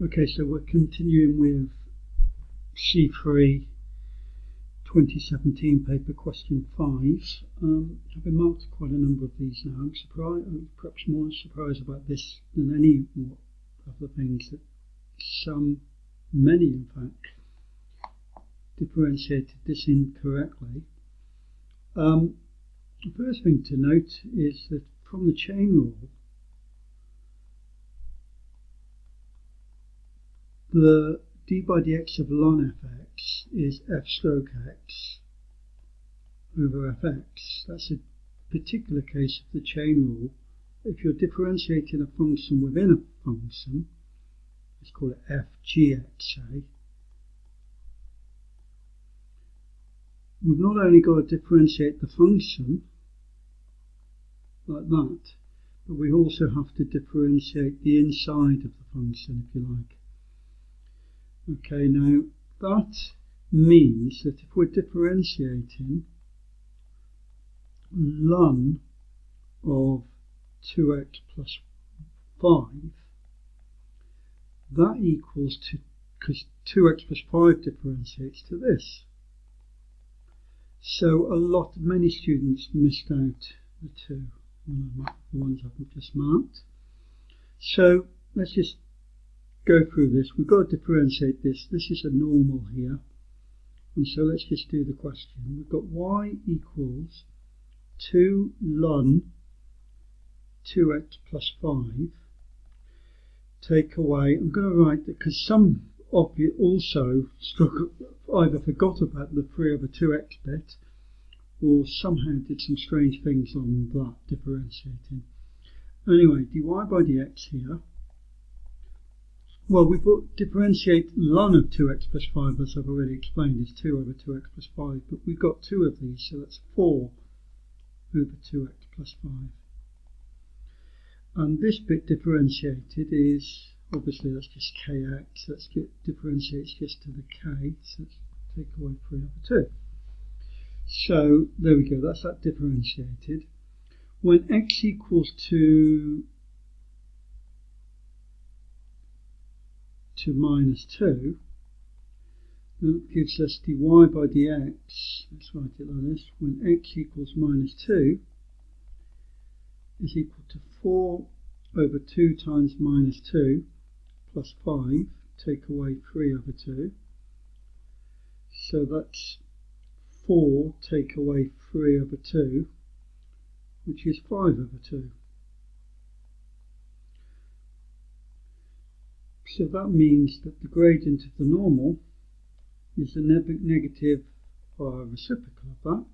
Okay, so we're continuing with C3 2017 paper question 5. I've been marked quite a number of these now. I'm surprised, perhaps more surprised about this than any of the things that many in fact, differentiated this incorrectly. The first thing to note is that from the chain rule, the d by dx of ln fx is f stroke x over fx. That's a particular case of the chain rule. If you're differentiating a function within a function, let's call it f gx, say, we've not only got to differentiate the function like that, but we also have to differentiate the inside of the function, if you like. Okay, now that means that if we're differentiating ln of 2x plus 5, that equals to, because 2x plus 5 differentiates to this. So many students missed out the two, the ones I've just marked. So let's just go through this. We've got to differentiate this. This is a normal here. And so let's just do the question. We've got y equals 2 ln 2x plus 5. Take away, I'm going to write that because some of you also either forgot about the 3 over 2x bit or somehow did some strange things on that differentiating. Anyway, dy by dx here. Well, we've got differentiate ln of 2x plus 5, as I've already explained, is 2 over 2x plus 5, but we've got two of these, so that's 4 over 2x plus 5. And this bit differentiated is, obviously that's just kx, let's differentiates just to the k, so let's take away 3 over 2. So there we go, that's that differentiated. When x equals to minus 2, that gives us dy by dx, let's write it like this, when x equals minus 2 is equal to 4 over 2 times minus 2 plus 5, take away 3 over 2. So that's 4 take away 3 over 2, which is 5 over 2. So that means that the gradient of the normal is the negative reciprocal of that,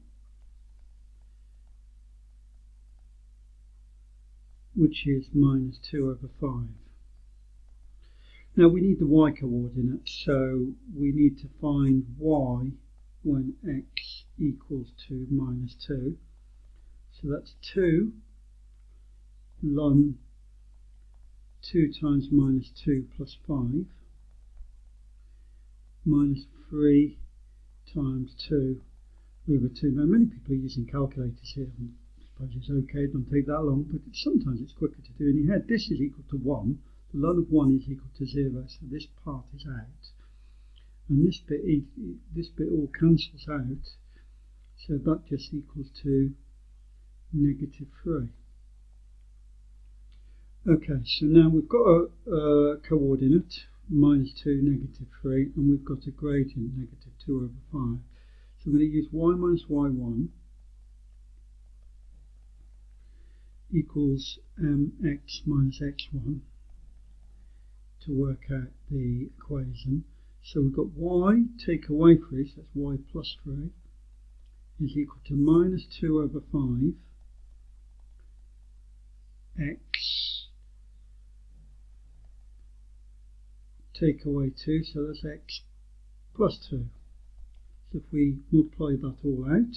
which is minus 2 over 5. Now we need the y coordinate, so we need to find y when x equals to minus 2. So that's 2 ln 2 times minus 2 plus 5 minus 3 times 2 over 2. Now many people are using calculators here, and I suppose it's okay, it doesn't take that long, but sometimes it's quicker to do in your head. This is equal to 1, the ln of 1 is equal to 0, so this part is out. And this bit all cancels out, so that just equals to negative 3. Okay, so now we've got a coordinate, minus 2, negative 3, and we've got a gradient, negative 2 over 5. So I'm going to use y minus y1 equals mx minus x1 to work out the equation. So we've got y take away 3, so that's y plus 3, is equal to minus 2 over 5 x take away 2, so that's x plus 2. So if we multiply that all out,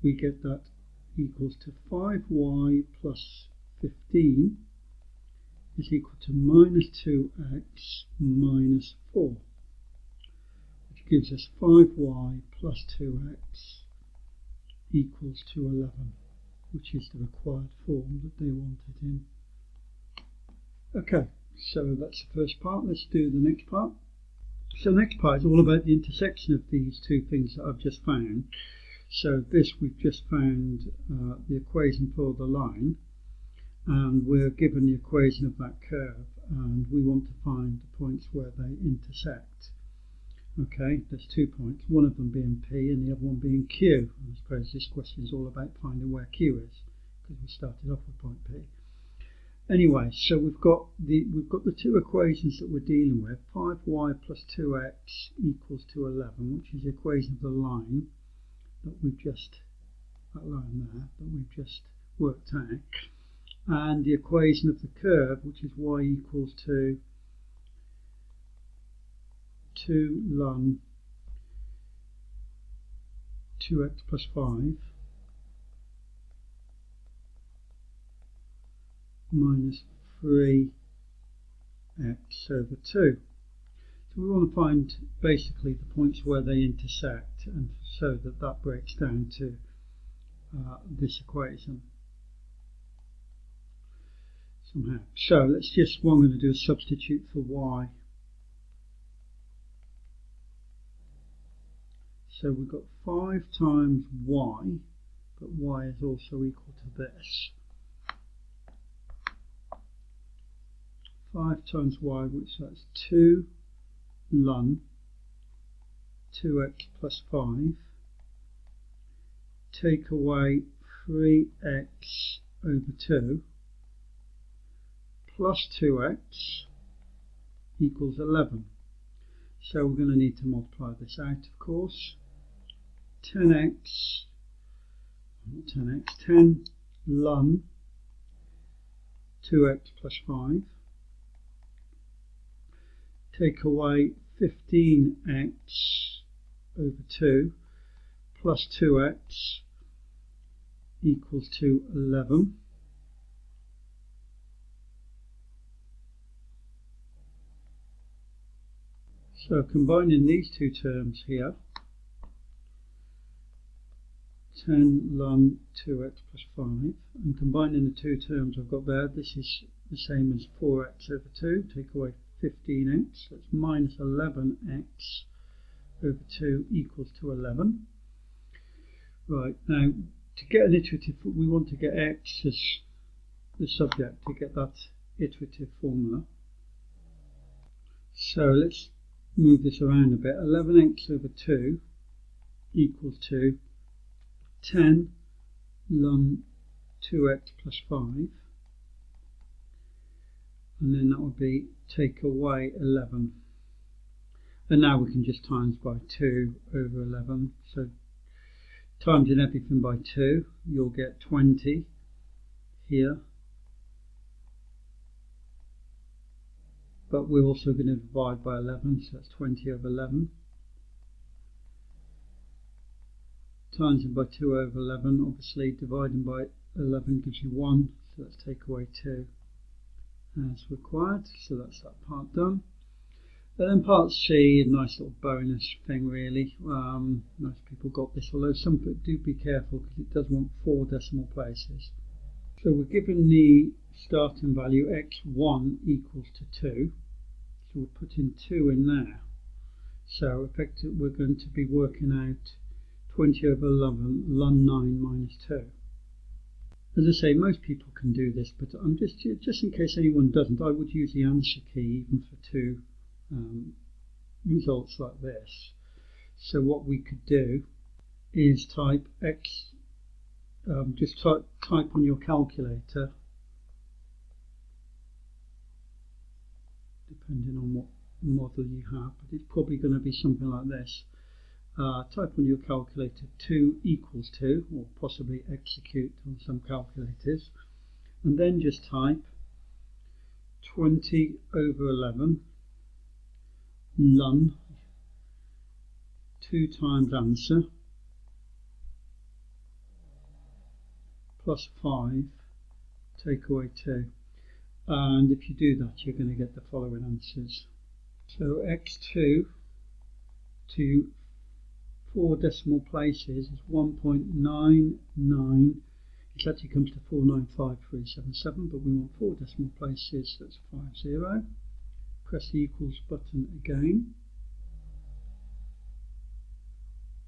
we get that equals to 5y plus 15 is equal to minus 2x minus 4, which gives us 5y plus 2x equals to 11, which is the required form that they wanted in. Okay, so that's the first part. Let's do the next part. So the next part is all about the intersection of these two things that I've just found. So this, we've just found the equation for the line, and we're given the equation of that curve, and we want to find the points where they intersect. Okay, there's 2 points, one of them being P and the other one being Q. I suppose this question is all about finding where Q is, because we started off with point P. Anyway, so we've got the two equations that we're dealing with. 5y plus 2x equals to 11, which is the equation of the line that we've just, that line there, that we've just worked out, and the equation of the curve, which is y equals to 2 ln 2x plus 5 minus 3x over 2. So we want to find basically the points where they intersect, and so that breaks down to this equation somehow. So let's just, what I'm going to do is substitute for y. So we've got 5 times y, but y is also equal to this. 5 times y, which that's 2 ln 2x plus 5, take away 3x over 2, plus 2x equals 11. So we're going to need to multiply this out, of course. 10 ln 2x plus 5, take away 15x over 2 plus 2x equals to 11. So combining these two terms here, 10 ln 2x plus 5, and combining the two terms I've got there, this is the same as 4x over 2, take away 15x, that's minus 11x over 2 equals to 11. Right, now to get an iterative, we want to get x as the subject to get that iterative formula. So let's move this around a bit. 11x over 2 equals to 10 ln 2x plus 5, and then that would be take away 11, and now we can just times by 2 over 11. So timesing everything by 2, you'll get 20 here, but we're also going to divide by 11, so that's 20 over 11. Timesing by 2 over 11, obviously dividing by 11 gives you 1, so let's take away 2 as required, so that's that part done. And then part C, a nice little bonus thing really. Most people got this, although some people do be careful because it does want 4 decimal places. So we're given the starting value x1 equals to 2, so we're putting 2 in there. So effectively we're going to be working out 20 over 11 ln 9 minus 2. As I say, most people can do this, but I'm just in case anyone doesn't, I would use the answer key even for 2 results like this. So what we could do is type x, just type on your calculator, depending on what model you have, but it's probably going to be something like this. Type on your calculator 2 equals 2, or possibly execute on some calculators, and then just type 20 over 11 ln 2 times answer plus 5 take away 2, and if you do that you're going to get the following answers. So x2 to 4 decimal places is 1.99, it actually comes to 495,377, but we want 4 decimal places, that's 50. press the equals button again,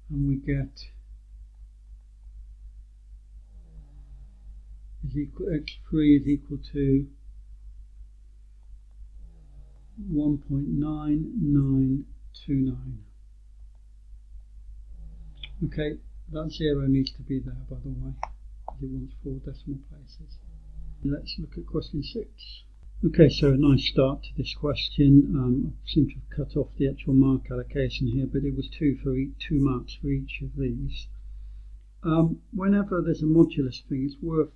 and we get x3 is equal to 1.9929. Okay, that 0 needs to be there, by the way, because it wants 4 decimal places. Let's look at question 6. Okay, so a nice start to this question. I seem to have cut off the actual mark allocation here, but it was 2 marks for each of these. Whenever there's a modulus thing, it's worth,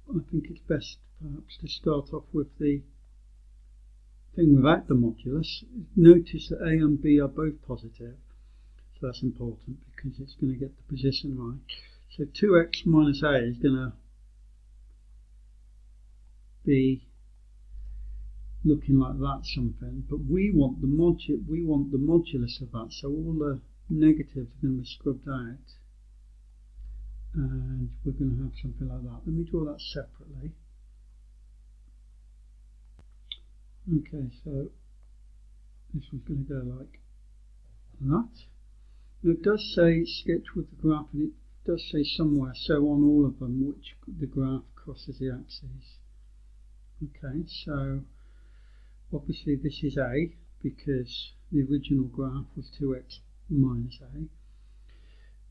I think it's best perhaps to start off with the thing without the modulus. Notice that A and B are both positive, so that's important because it's going to get the position right. So 2x minus A is going to be looking like that something, but we want the modulus of that, so all the negatives are going to be scrubbed out, and we're going to have something like that. Let me draw that separately. Okay, so this one's going to go like that. Now it does say sketch with the graph, and it does say somewhere, so on all of them, which the graph crosses the axes. Okay, so obviously this is A, because the original graph was 2x minus A.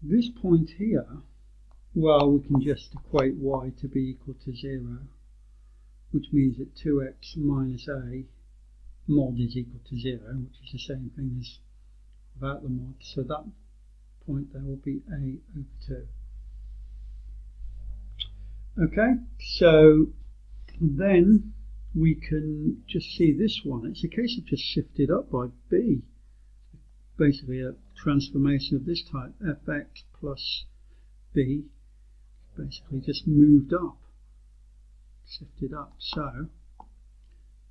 This point here, well, we can just equate y to be equal to 0, which means that 2x minus A mod is equal to 0, which is the same thing as without the mod. So that point there will be A over 2. Okay, so then we can just see this one. It's a case of just shifted up by B. Basically a transformation of this type, fx plus b, basically just moved up, shifted up. So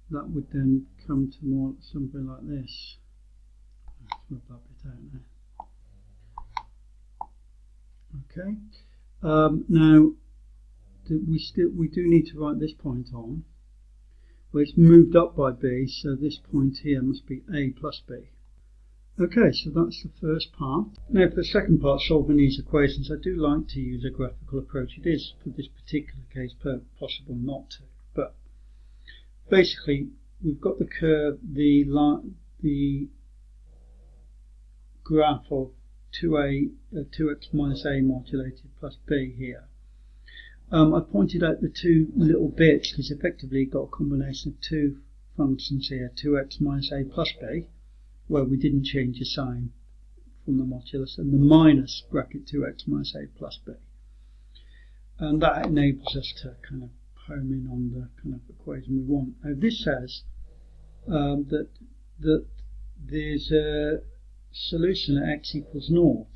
that would then come to more something like this. Let's move that bit out now. Okay. Now we do need to write this point on. Well, it's moved up by b, so this point here must be a plus b. Okay, so that's the first part. Now for the second part, solving these equations, I do like to use a graphical approach. It is, for this particular case, possible not to. But basically, we've got the curve, the graph of 2x minus a modulated plus b here. I pointed out the two little bits because effectively you've got a combination of two functions here, 2x minus a plus b, where we didn't change the sign from the modulus, and the minus bracket 2x minus a plus b. And that enables us to kind of home in on the kind of equation we want. Now this says that there's a solution at x equals 0.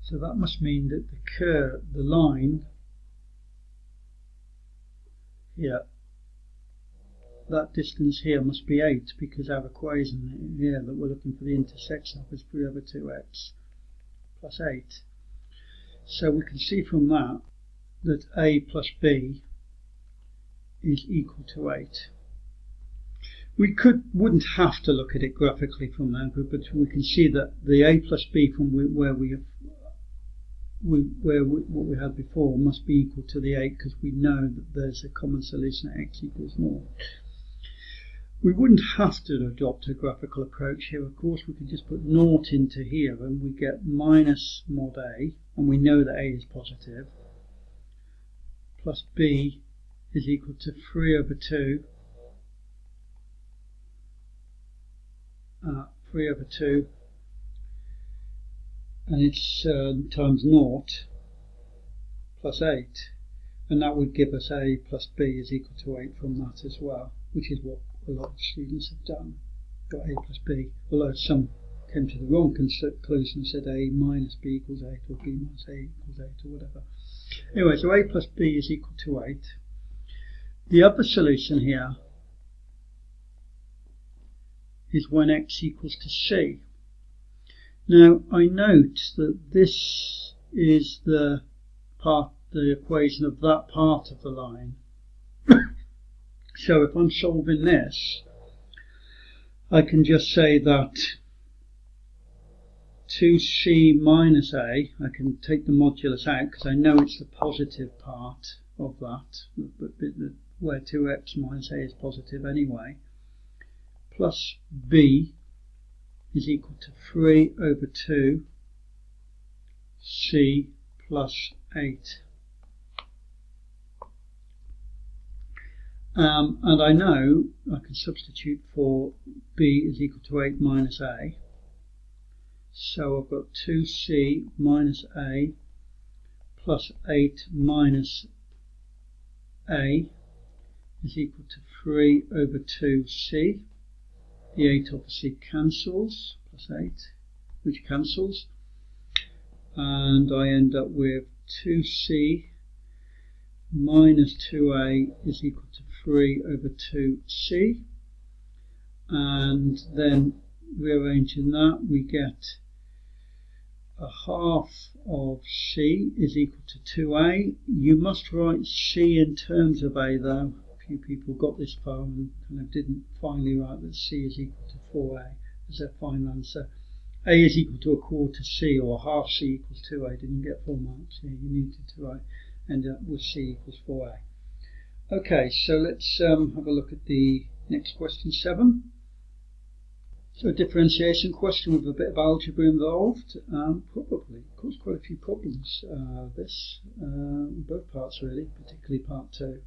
So that must mean that the curve, the line here, that distance here must be 8, because our equation here that we're looking for the intersection of is 3 over 2x plus 8. So we can see from that that a plus b is equal to 8. We wouldn't have to look at it graphically from there, but we can see that the a plus b from what we had before must be equal to the 8, because we know that there's a common solution at x equals 0. We wouldn't have to adopt a graphical approach here. Of course, we could just put 0 into here and we get minus mod a, and we know that a is positive, plus b is equal to 3 over 2 and it's times 0 plus 8, and that would give us a plus b is equal to 8 from that as well, which is what a lot of students have done, got a plus b, although some came to the wrong conclusion and said a minus b equals 8 or b minus a equals 8 or whatever. Anyway, so a plus b is equal to 8. The other solution here is when x equals to c. Now I note that this is the equation of that part of the line. So if I'm solving this, I can just say that 2c minus a, I can take the modulus out because I know it's the positive part of that, but where 2x minus a is positive anyway, plus b is equal to 3 over 2 c plus 8. And I know I can substitute for b is equal to 8 minus a. So I've got 2c minus a plus 8 minus a is equal to 3 over 2c. The 8 obviously cancels, plus 8, which cancels. And I end up with 2c minus 2a is equal to 3 over 2c. And then rearranging that, we get a half of c is equal to 2a. You must write c in terms of a though. A few people got this far and kind of didn't finally write that c is equal to 4a as their final answer. A is equal to a quarter c, or half c equals 2a. Didn't get full marks here. You needed to write, end up with c equals 4a. Okay, so let's have a look at the next question 7. So a differentiation question with a bit of algebra involved, probably, of course, quite a few problems both parts really, particularly part 2.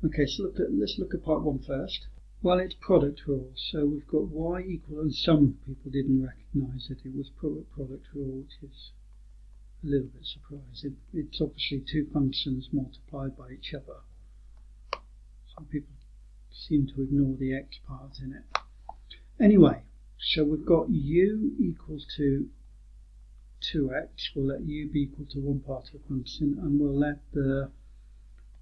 Okay, so let's look at part 1 first. Well, it's product rule, so we've got y equal, and some people didn't recognise that it was product rule, which is a little bit surprising. It's obviously two functions multiplied by each other. Some people seem to ignore the x part in it. Anyway, so we've got u equals to 2x, we'll let u be equal to one part of the function, and we'll let the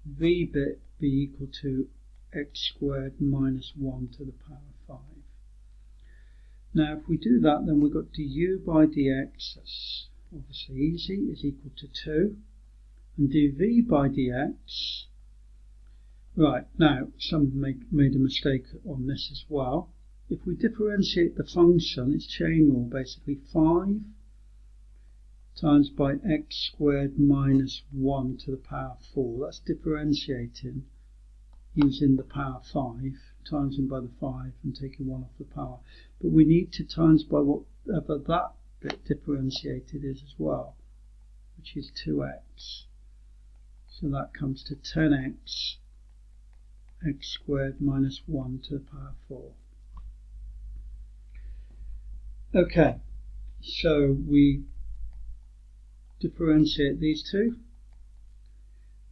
v bit be equal to x squared minus 1 to the power of 5. Now if we do that, then we've got du by dx, that's obviously easy, is equal to 2, and dv by dx, right, now some made a mistake on this as well. If we differentiate the function, it's chain rule basically, 5 times by x squared minus 1 to the power of 4. That's differentiating using the power 5, timesing by the 5 and taking 1 off the power. But we need to times by whatever that bit differentiated is as well, which is 2x. So that comes to 10x x squared minus 1 to the power of 4. Okay, so we differentiate these two.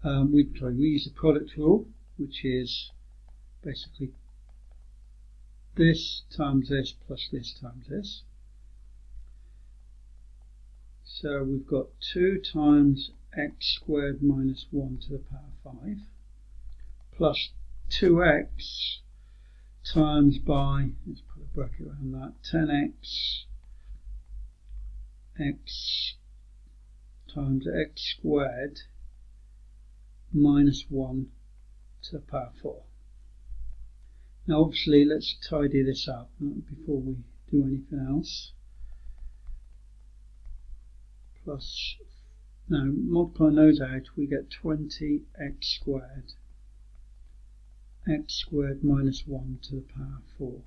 We use the product rule, which is basically this times this plus this times this. So we've got 2 times x squared minus 1 to the power of 5 plus 2x times by, let's put a bracket around that, 10x x times x squared minus 1 to the power of 4. Now obviously let's tidy this up before we do anything else. Plus, now multiplying those out, we get 20x squared x squared minus 1 to the power of 4.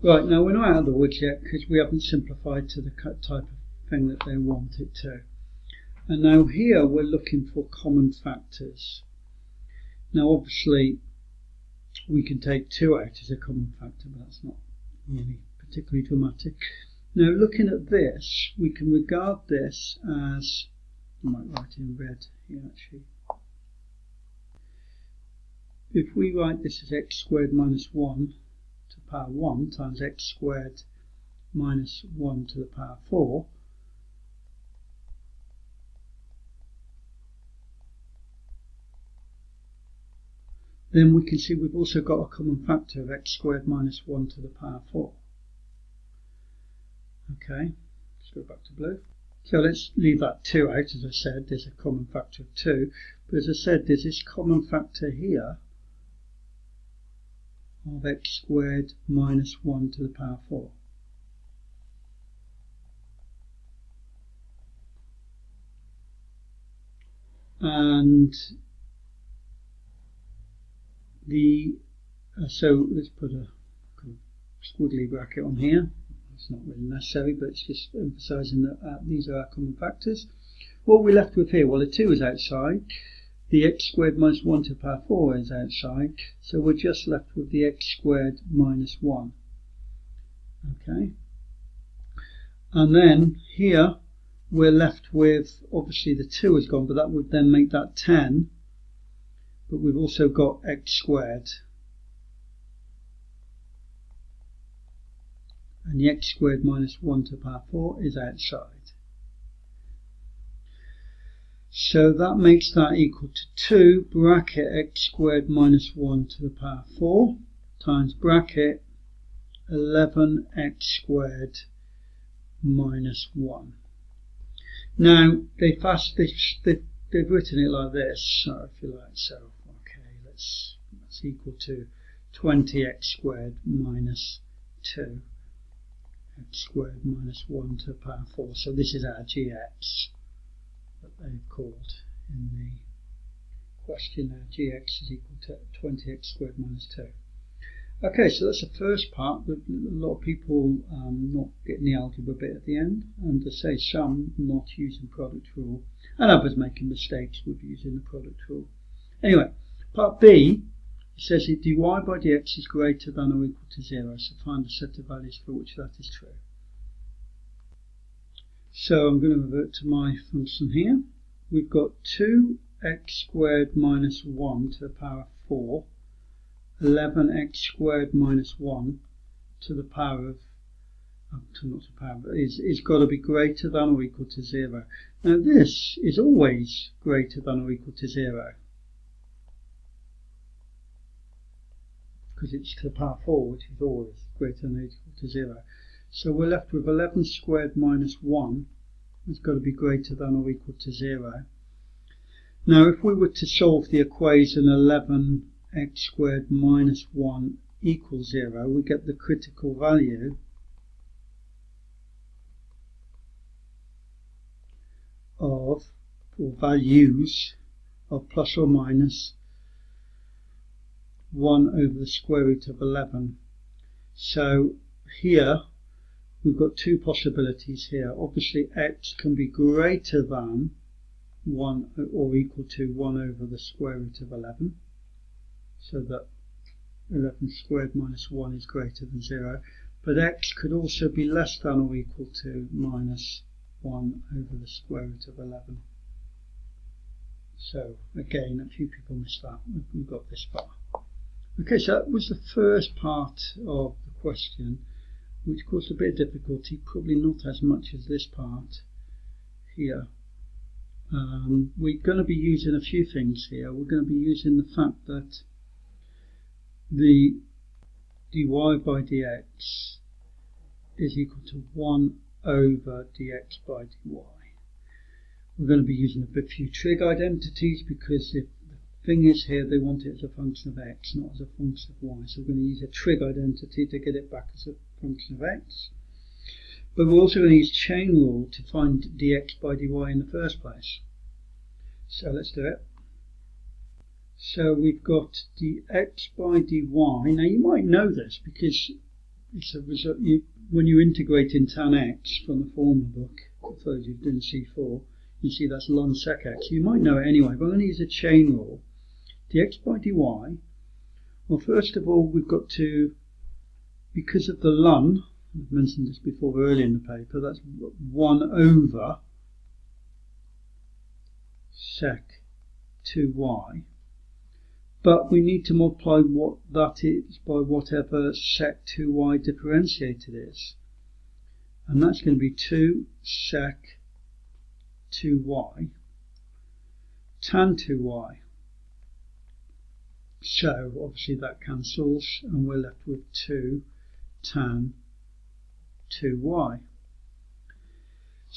Right, now we're not out of the woods yet because we haven't simplified to the type of thing that they want it to. And now here we're looking for common factors. Now obviously we can take 2 out as a common factor, but that's not really particularly dramatic. Now looking at this, we can regard this as, I might write it in red here actually. If we write this as x squared minus 1 to the power 1 times x squared minus 1 to the power 4, then we can see we've also got a common factor of x squared minus 1 to the power 4. Okay, let's go back to blue. So let's leave that 2 out, as I said, there's a common factor of 2. But as I said, there's this common factor here of x squared minus 1 to the power 4. And so let's put a kind of squiggly bracket on here. It's not really necessary, but it's just emphasizing that these are our common factors. What we're left with here, well, the 2 is outside, the x squared minus 1 to the power 4 is outside, so we're just left with the x squared minus 1. Okay, and then here we're left with, obviously the 2 is gone, but that would then make that 10, but we've also got x squared, and the x squared minus 1 to the power 4 is outside. So that makes that equal to 2 bracket x squared minus 1 to the power 4 times bracket 11x squared minus 1. Now they've written it like this, so if you like, so okay, that's equal to 20x squared minus 2 x squared minus 1 to the power 4. So this is our gx that they've called in the question there. Gx is equal to 20x squared minus 2. Okay, so that's the first part, but a lot of people not getting the algebra bit at the end, and to say some not using product rule, and others making mistakes with using the product rule. Anyway, part B, it says that dy by dx is greater than or equal to 0, so find the set of values for which that is true. So I'm going to revert to my function here. We've got 2x squared minus 1 to the power 4, 11x squared minus 1 to the power of, not to the power, but is got to be greater than or equal to 0. Now this is always greater than or equal to 0, because it's to the power 4, which is always greater than or equal to 0. So we're left with 11 squared minus 1, it's got to be greater than or equal to 0. Now if we were to solve the equation 11x squared minus 1 equals 0, we get the critical value of, or values of plus or minus 1 over the square root of 11. So here we've got two possibilities here. Obviously x can be greater than 1 or equal to 1 over the square root of 11, so that 11 squared minus 1 is greater than 0, but x could also be less than or equal to minus 1 over the square root of 11. So again, a few people missed that. We've got this far. Okay, so that was the first part of the question, which caused a bit of difficulty, probably not as much as this part here. We're going to be using a few things here. We're going to be using the fact that the dy by dx is equal to 1 over dx by dy. We're going to be using a few trig identities, because the thing is here they want it as a function of x, not as a function of y. So we're going to use a trig identity to get it back as a function of x. But we're also going to use chain rule to find dx by dy in the first place. So let's do it. So we've got dx by dy. Now you might know this because it's a result. When you integrate in tan x from the formula book, for those who didn't see 4, you see that's ln sec x. You might know it anyway, but I'm going to use a chain rule. Dx by dy. Well, first of all, we've got to, because of the ln, I've mentioned this before earlier in the paper, that's 1 over sec 2y. But we need to multiply what that is by whatever sec 2y differentiated is. And that's going to be 2 sec 2y tan 2y. So obviously that cancels, and we're left with 2 tan 2y.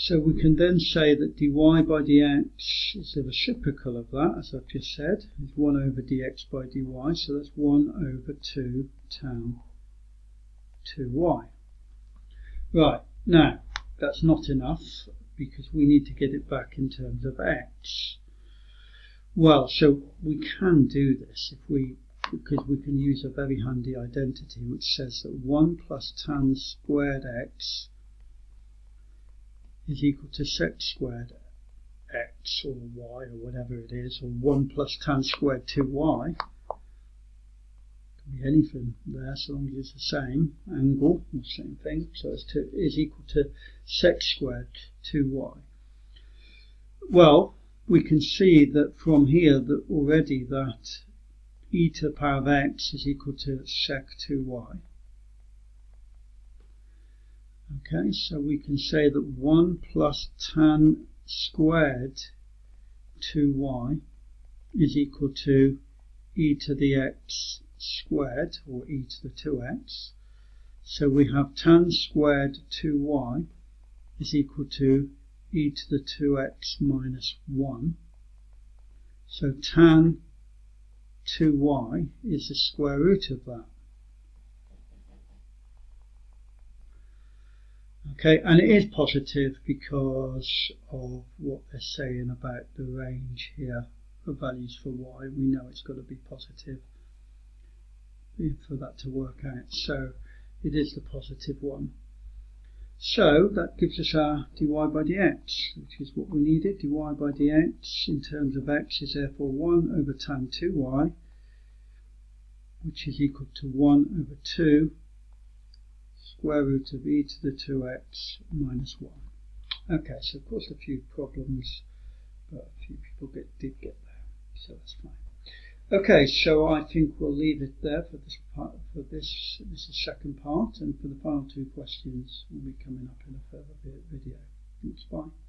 So we can then say that dy by dx is the reciprocal of that, as I've just said, is 1 over dx by dy, so that's 1 over 2 tan 2y. Right, now that's not enough because we need to get it back in terms of x. Well, so we can do this because we can use a very handy identity which says that 1 plus tan squared x is equal to sec squared x or y or whatever it is, or 1 plus tan squared 2y. Can be anything there so long as it's the same angle or same thing. So it's is equal to sec squared 2y. Well, we can see that from here that already that e to the power of x is equal to sec 2y. Okay, so we can say that 1 plus tan squared 2y is equal to e to the x squared, or e to the 2x. So we have tan squared 2y is equal to e to the 2x minus 1. So tan 2y is the square root of that. Okay, and it is positive because of what they're saying about the range here of values for y. We know it's got to be positive for that to work out. So it is the positive one. So that gives us our dy by dx, which is what we needed. Dy by dx in terms of x is therefore 1 over tan 2y, which is equal to 1 over 2 square root of e to the 2x minus 1. Okay, so of course a few problems, but a few people did get there, so that's fine. Okay, so I think we'll leave it there for this part. This is the second part, and for the final two questions we'll be coming up in a further video. Thanks, bye.